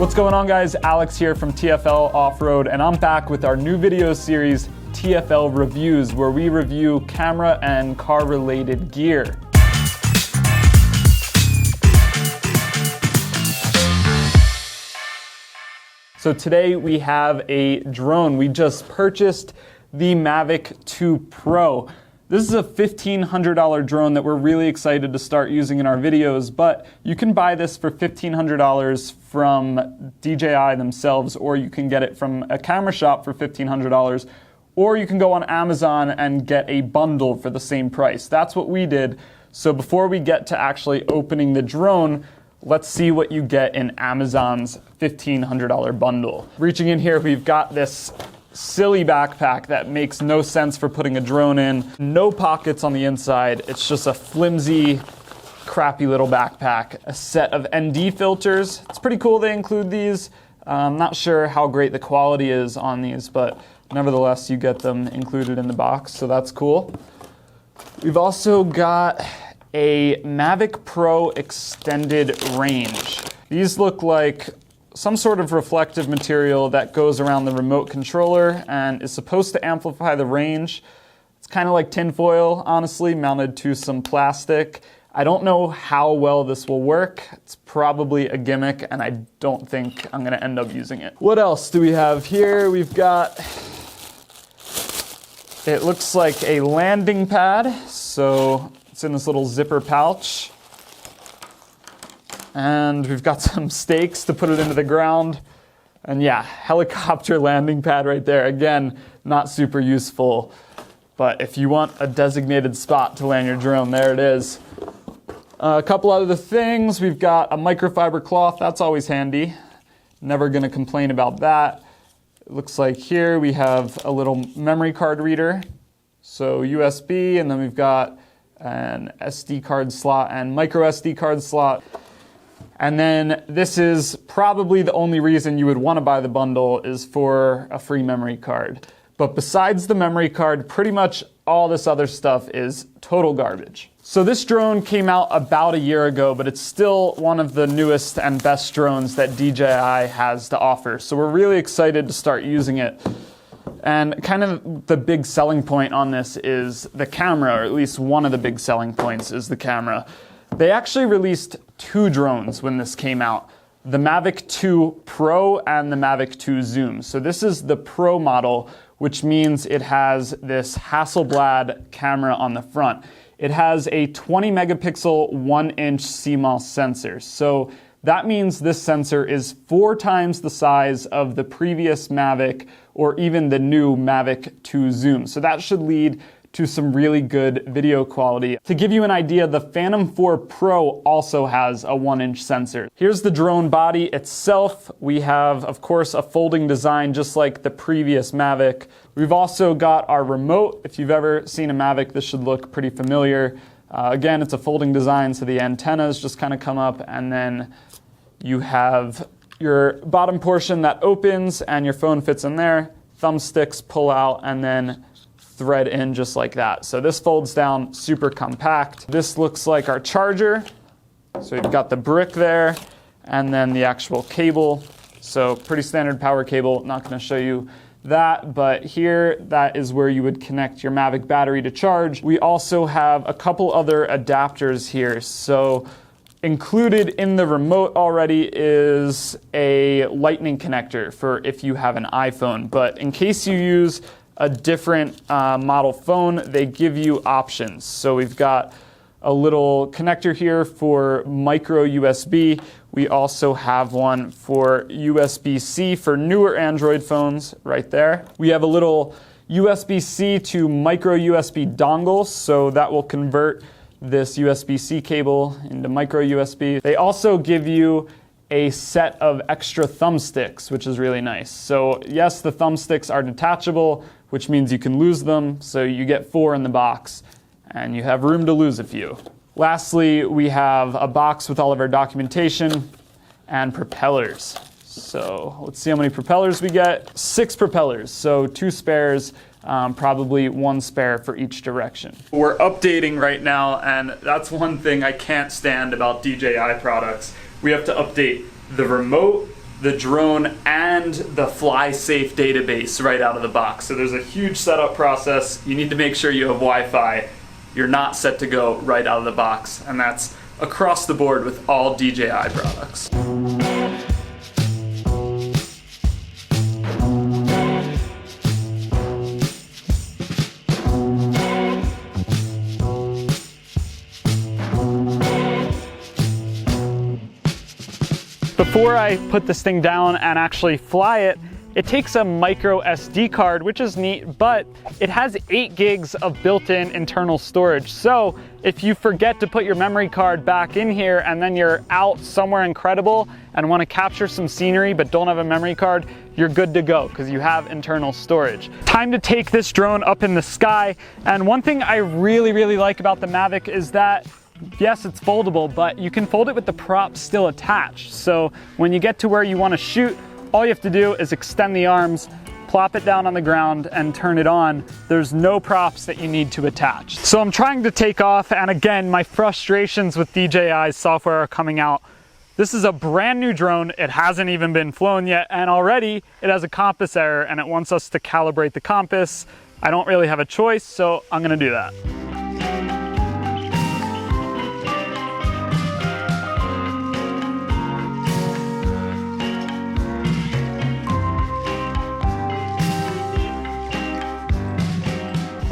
What's going on, guys? Alex here from TFLoffroad, and I'm back with our new video series, TFL Reviews, where we review camera and car-related gear. So today we have a drone. We just purchased the Mavic 2 Pro. This is a $1,500 drone that we're really excited to start using in our videos, but you can buy this for $1,500 from DJI themselves, or you can get it from a camera shop for $1,500, or you can go on Amazon and get a bundle for the same price. That's what we did. So before we get to actually opening the drone, let's see what you get in Amazon's $1,500 bundle. Reaching in here, we've got this silly backpack that makes no sense for putting a drone in. No pockets on the inside. It's just a flimsy, crappy little backpack. A set of ND filters. It's pretty cool they include these. I'm not sure how great the quality is on these, but nevertheless, you get them included in the box, so that's cool. We've also got a Mavic Pro extended range. These look like some sort of reflective material that goes around the remote controller and is supposed to amplify the range. It's kind of like tinfoil, honestly, mounted to some plastic. I don't know how well this will work. It's probably a gimmick, and I don't think I'm gonna end up using it. What else do we have here? We've got, it looks like a landing pad. So it's in this little zipper pouch. And we've got some stakes to put it into the ground. And yeah, helicopter landing pad right there. Again, not super useful, but if you want a designated spot to land your drone, there it is. A couple other things. We've got a microfiber cloth. That's always handy. Never gonna complain about that. It looks like here we have a little memory card reader. So USB, and then we've got an SD card slot and micro SD card slot. And then this is probably the only reason you would want to buy the bundle is for a free memory card. But besides the memory card, pretty much all this other stuff is total garbage. So this drone came out about a year ago, but it's still one of the newest and best drones that DJI has to offer. So we're really excited to start using it. And kind of the big selling point on this is the camera, or at least one of the big selling points is the camera. They actually released two drones when this came out, the Mavic 2 Pro and the Mavic 2 Zoom. So this is the Pro model, which means it has this Hasselblad camera on the front. It has a 20 megapixel 1-inch CMOS sensor. So that means this sensor is 4 times the size of the previous Mavic or even the new Mavic 2 Zoom. So that should lead to some really good video quality. To give you an idea, the Phantom 4 Pro also has a 1-inch sensor. Here's the drone body itself. We have, of course, a folding design just like the previous Mavic. We've also got our remote. If you've ever seen a Mavic, this should look pretty familiar. Again, it's a folding design, so the antennas just kind of come up, and then you have your bottom portion that opens and your phone fits in there. Thumbsticks pull out and then thread in just like that. So this folds down super compact. This looks like our charger. So you've got the brick there and then the actual cable. So pretty standard power cable. Not going to show you that, but here that is where you would connect your Mavic battery to charge. We also have a couple other adapters here. So included in the remote already is a lightning connector for if you have an iPhone, but in case you use a different model phone, they give you options. So we've got a little connector here for micro USB. We also have one for USB-C for newer Android phones right there. We have a little USB-C to micro USB dongle, so that will convert this USB-C cable into micro USB. They also give you a set of extra thumbsticks, which is really nice. So yes, the thumbsticks are detachable, which means you can lose them. So you get 4 in the box and you have room to lose a few. Lastly, we have a box with all of our documentation and propellers. So let's see how many propellers we get. 6 propellers, so 2 spares, probably 1 spare for each direction. We're updating right now, and that's one thing I can't stand about DJI products. We have to update the remote, the drone and the FlySafe database right out of the box. So there's a huge setup process. You need to make sure you have Wi-Fi. You're not set to go right out of the box, and that's across the board with all DJI products. Before I put this thing down and actually fly it, it takes a micro SD card, which is neat, but it has 8 gigs of built-in internal storage. So if you forget to put your memory card back in here and then you're out somewhere incredible and want to capture some scenery but don't have a memory card, you're good to go because you have internal storage. Time to take this drone up in the sky. And one thing I really like about the Mavic is that yes, it's foldable, but you can fold it with the prop still attached. So when you get to where you want to shoot, all you have to do is extend the arms, plop it down on the ground, and turn it on. There's no props that you need to attach. So I'm trying to take off, and again, my frustrations with DJI's software are coming out. This is a brand new drone. It hasn't even been flown yet, and already it has a compass error, and it wants us to calibrate the compass. I don't really have a choice, so I'm gonna do that.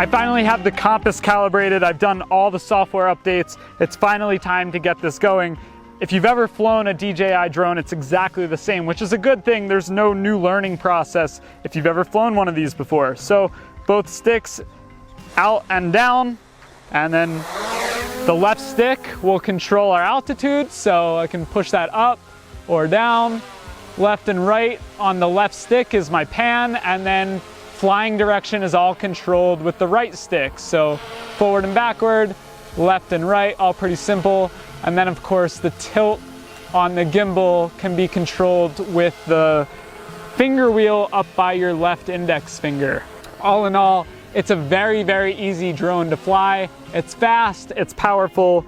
I finally have the compass calibrated. I've done all the software updates. It's finally time to get this going. If you've ever flown a DJI drone, it's exactly the same, which is a good thing. There's no new learning process if you've ever flown one of these before. So both sticks out and down, and then the left stick will control our altitude. So I can push that up or down. Left and right on the left stick is my pan, and then flying direction is all controlled with the right stick. So forward and backward, left and right, all pretty simple. And then of course the tilt on the gimbal can be controlled with the finger wheel up by your left index finger. All in all, it's a very easy drone to fly. It's fast, it's powerful,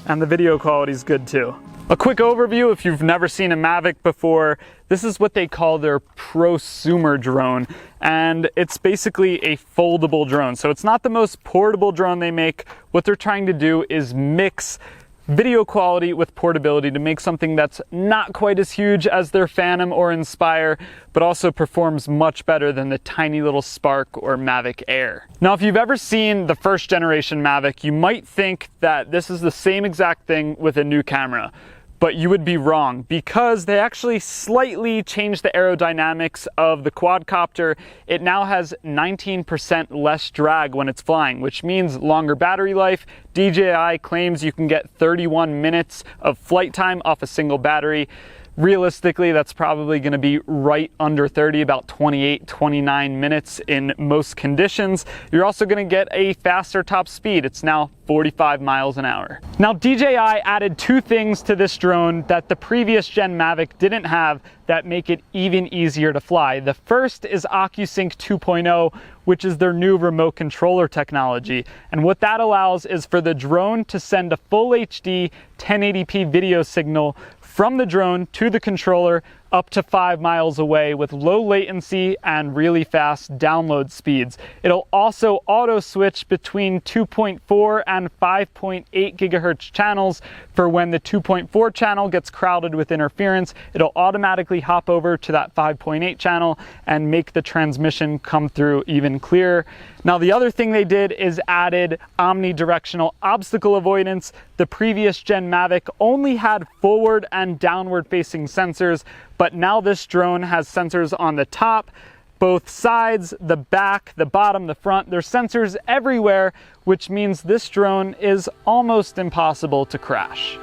and the video quality is good too. A quick overview, if you've never seen a Mavic before, this is what they call their prosumer drone, and it's basically a foldable drone. So it's not the most portable drone they make. What they're trying to do is mix video quality with portability to make something that's not quite as huge as their Phantom or Inspire, but also performs much better than the tiny little Spark or Mavic Air. Now, if you've ever seen the first generation Mavic, you might think that this is the same exact thing with a new camera. But you would be wrong, because they actually slightly changed the aerodynamics of the quadcopter. It now has 19% less drag when it's flying, which means longer battery life. DJI claims you can get 31 minutes of flight time off a single battery. Realistically, that's probably going to be right under 30, about 28, 29 minutes in most conditions. You're also going to get a faster top speed. It's now 45 miles an hour. Now, DJI added 2 things to this drone that the previous gen Mavic didn't have that make it even easier to fly. The first is OcuSync 2.0, which is their new remote controller technology. And what that allows is for the drone to send a full HD 1080p video signal from the drone to the controller up to 5 miles away with low latency and really fast download speeds. It'll also auto switch between 2.4 and 5.8 gigahertz channels for when the 2.4 channel gets crowded with interference. It'll automatically hop over to that 5.8 channel and make the transmission come through even clearer. Now, the other thing they did is added omnidirectional obstacle avoidance. The previous gen Mavic only had forward and downward facing sensors, but now this drone has sensors on the top, both sides, the back, the bottom, the front. There's sensors everywhere, which means this drone is almost impossible to crash.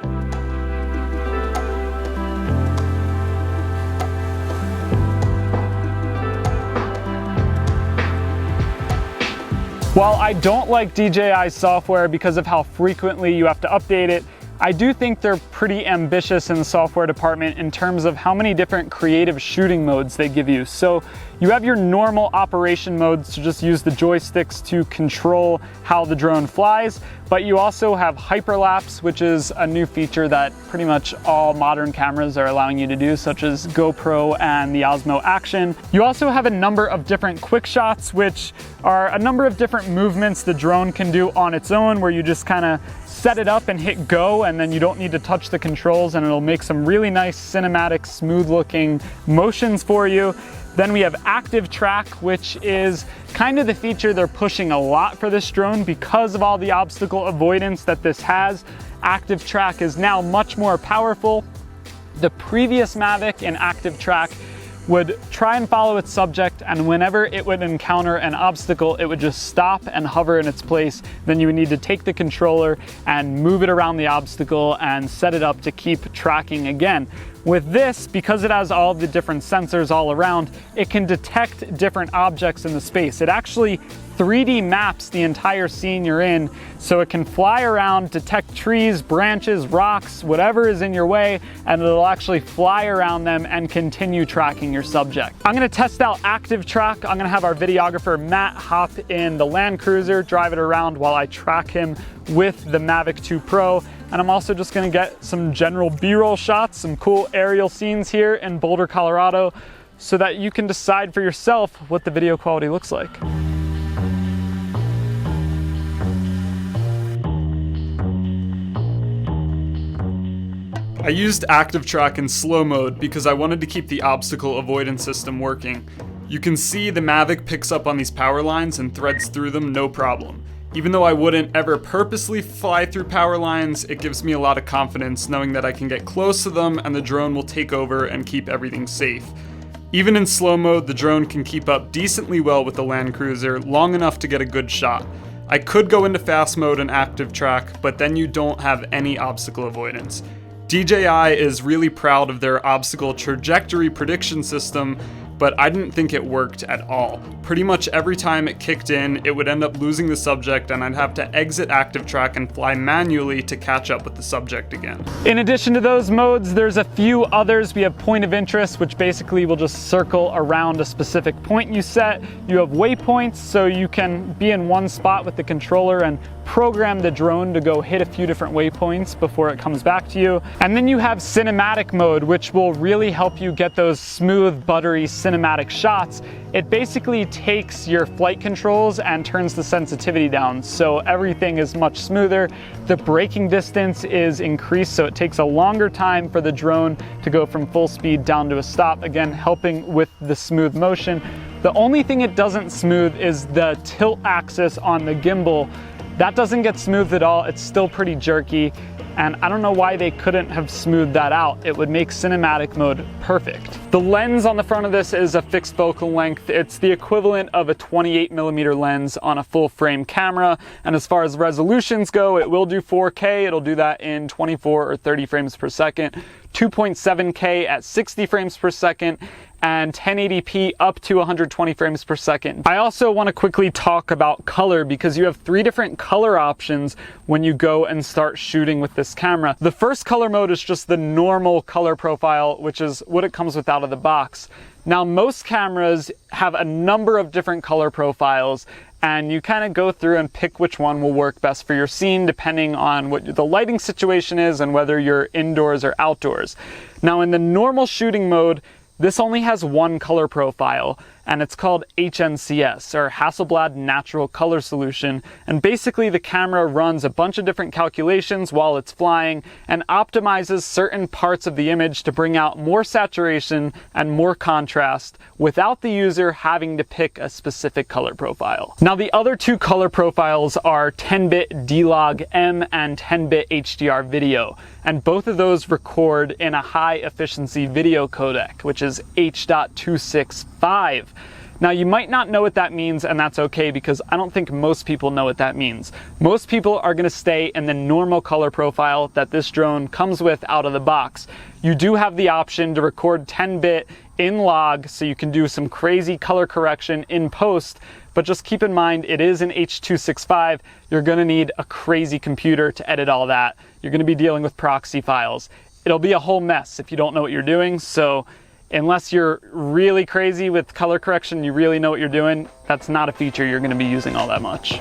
While I don't like DJI's software because of how frequently you have to update it, I do think they're pretty ambitious in the software department in terms of how many different creative shooting modes they give you. So You have your normal operation modes to just use the joysticks to control how the drone flies, but you also have hyperlapse, which is a new feature that pretty much all modern cameras are allowing you to do, such as GoPro and the Osmo Action. You also have a number of different quick shots, which are a number of different movements the drone can do on its own, where you just kind of set it up and hit go, and then you don't need to touch the controls, and it'll make some really nice cinematic, smooth looking motions for you. Then we have active track, which is kind of the feature they're pushing a lot for this drone because of all the obstacle avoidance that this has. Active track is now much more powerful. The previous Mavic in active track would try and follow its subject, and whenever it would encounter an obstacle, it would just stop and hover in its place. Then you would need to take the controller and move it around the obstacle and set it up to keep tracking again. With this, because it has all the different sensors all around, it can detect different objects in the space. It actually 3D maps the entire scene you're in, so it can fly around, detect trees, branches, rocks, whatever is in your way, and it'll actually fly around them and continue tracking your subject. I'm gonna test out active track. I'm gonna have our videographer Matt hop in the Land Cruiser, drive it around while I track him with the Mavic 2 Pro. And I'm also just gonna get some general B-roll shots, some cool aerial scenes here in Boulder, Colorado, so that you can decide for yourself what the video quality looks like. I used active track in slow mode because I wanted to keep the obstacle avoidance system working. You can see the Mavic picks up on these power lines and threads through them no problem. Even though I wouldn't ever purposely fly through power lines, it gives me a lot of confidence knowing that I can get close to them and the drone will take over and keep everything safe. Even in slow mode, the drone can keep up decently well with the Land Cruiser, long enough to get a good shot. I could go into fast mode and active track, but then you don't have any obstacle avoidance. DJI is really proud of their obstacle trajectory prediction system, but I didn't think it worked at all. Pretty much every time it kicked in, it would end up losing the subject and I'd have to exit active track and fly manually to catch up with the subject again. In addition to those modes, there's a few others. We have point of interest, which basically will just circle around a specific point you set. You have waypoints, so you can be in one spot with the controller and program the drone to go hit a few different waypoints before it comes back to you. And then you have cinematic mode, which will really help you get those smooth, buttery cinematic shots. It basically takes your flight controls and turns the sensitivity down, so everything is much smoother. The braking distance is increased, so it takes a longer time for the drone to go from full speed down to a stop, again helping with the smooth motion. The only thing it doesn't smooth is the tilt axis on the gimbal. That doesn't get smoothed at all. It's still pretty jerky, and I don't know why they couldn't have smoothed that out. It would make cinematic mode perfect. The lens on the front of this is a fixed focal length. It's the equivalent of a 28mm lens on a full frame camera, and as far as resolutions go, it will do 4K. It'll do that in 24 or 30 frames per second, 2.7K at 60 frames per second, and 1080p up to 120 frames per second. I also want to quickly talk about color because you have 3 different color options when you go and start shooting with this camera. The first color mode is just the normal color profile, which is what it comes with out of the box. Now, most cameras have a number of different color profiles, and you kind of go through and pick which one will work best for your scene depending on what the lighting situation is and whether you're indoors or outdoors. Now, in the normal shooting mode, this only has one color profile, and it's called HNCS, or Hasselblad Natural Color Solution. And basically the camera runs a bunch of different calculations while it's flying and optimizes certain parts of the image to bring out more saturation and more contrast without the user having to pick a specific color profile. Now, the other 2 color profiles are 10-bit D-Log M and 10-bit HDR video. And both of those record in a high efficiency video codec, which is H.265. Now, you might not know what that means, and that's okay because I don't think most people know what that means. Most people are gonna stay in the normal color profile that this drone comes with out of the box. You do have the option to record 10-bit in log, so you can do some crazy color correction in post, but just keep in mind it is an H.265. You're gonna need a crazy computer to edit all that. You're gonna be dealing with proxy files. It'll be a whole mess if you don't know what you're doing, so unless you're really crazy with color correction, you really know what you're doing, that's not a feature you're gonna be using all that much.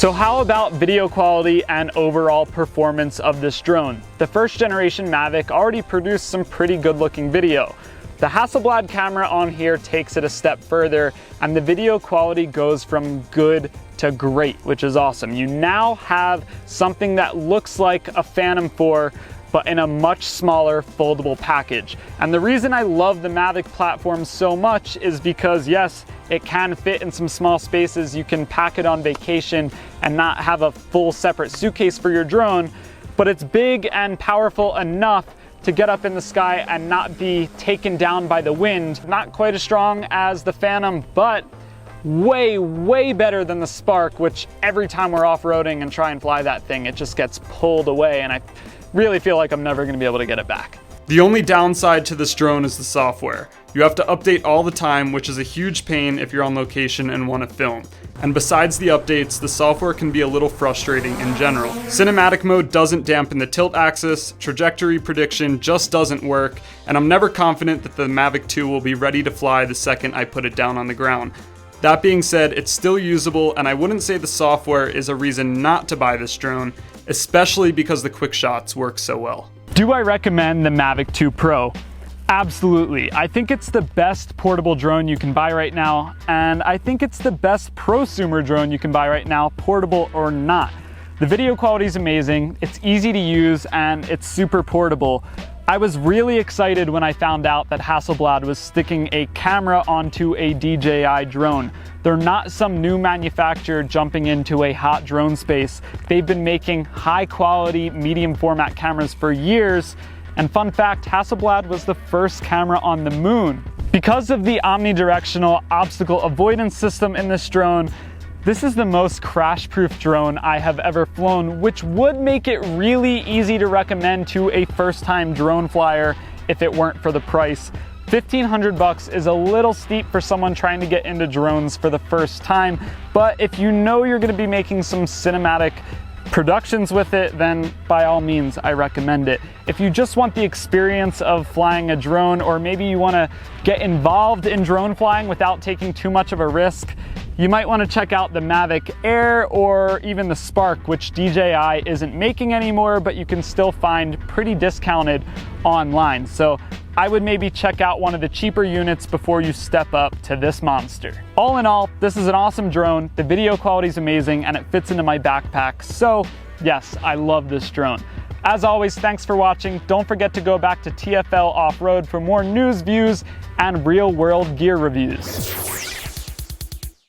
So how about video quality and overall performance of this drone? The first generation Mavic already produced some pretty good looking video. The Hasselblad camera on here takes it a step further, and the video quality goes from good to great, which is awesome. You now have something that looks like a Phantom 4, but in a much smaller foldable package. And the reason I love the Mavic platform so much is because yes, it can fit in some small spaces. You can pack it on vacation and not have a full separate suitcase for your drone, but it's big and powerful enough to get up in the sky and not be taken down by the wind. Not quite as strong as the Phantom, but way, way better than the Spark, which every time we're off-roading and try and fly that thing, it just gets pulled away, and I really feel like I'm never gonna be able to get it back. The only downside to this drone is the software. You have to update all the time, which is a huge pain if you're on location and want to film. And besides the updates, the software can be a little frustrating in general. Cinematic mode doesn't dampen the tilt axis, trajectory prediction just doesn't work, and I'm never confident that the Mavic 2 will be ready to fly the second I put it down on the ground. That being said, it's still usable, and I wouldn't say the software is a reason not to buy this drone, especially because the quick shots work so well. Do I recommend the Mavic 2 Pro? Absolutely. I think it's the best portable drone you can buy right now, and I think it's the best prosumer drone you can buy right now, portable or not. The video quality is amazing, it's easy to use, and it's super portable. I was really excited when I found out that Hasselblad was sticking a camera onto a DJI drone. They're not some new manufacturer jumping into a hot drone space. They've been making high quality, medium format cameras for years. And fun fact, Hasselblad was the first camera on the moon. Because of the omnidirectional obstacle avoidance system in this drone, this is the most crash-proof drone I have ever flown, which would make it really easy to recommend to a first-time drone flyer if it weren't for the price. $1,500 is a little steep for someone trying to get into drones for the first time, but if you know you're gonna be making some cinematic productions with it, then by all means, I recommend it. If you just want the experience of flying a drone, or maybe you wanna get involved in drone flying without taking too much of a risk, you might want to check out the Mavic Air or even the Spark, which DJI isn't making anymore, but you can still find pretty discounted online. So I would maybe check out one of the cheaper units before you step up to this monster. All in all, this is an awesome drone. The video quality is amazing and it fits into my backpack. So yes, I love this drone. As always, thanks for watching. Don't forget to go back to TFL Off-Road for more news, views, and real world gear reviews.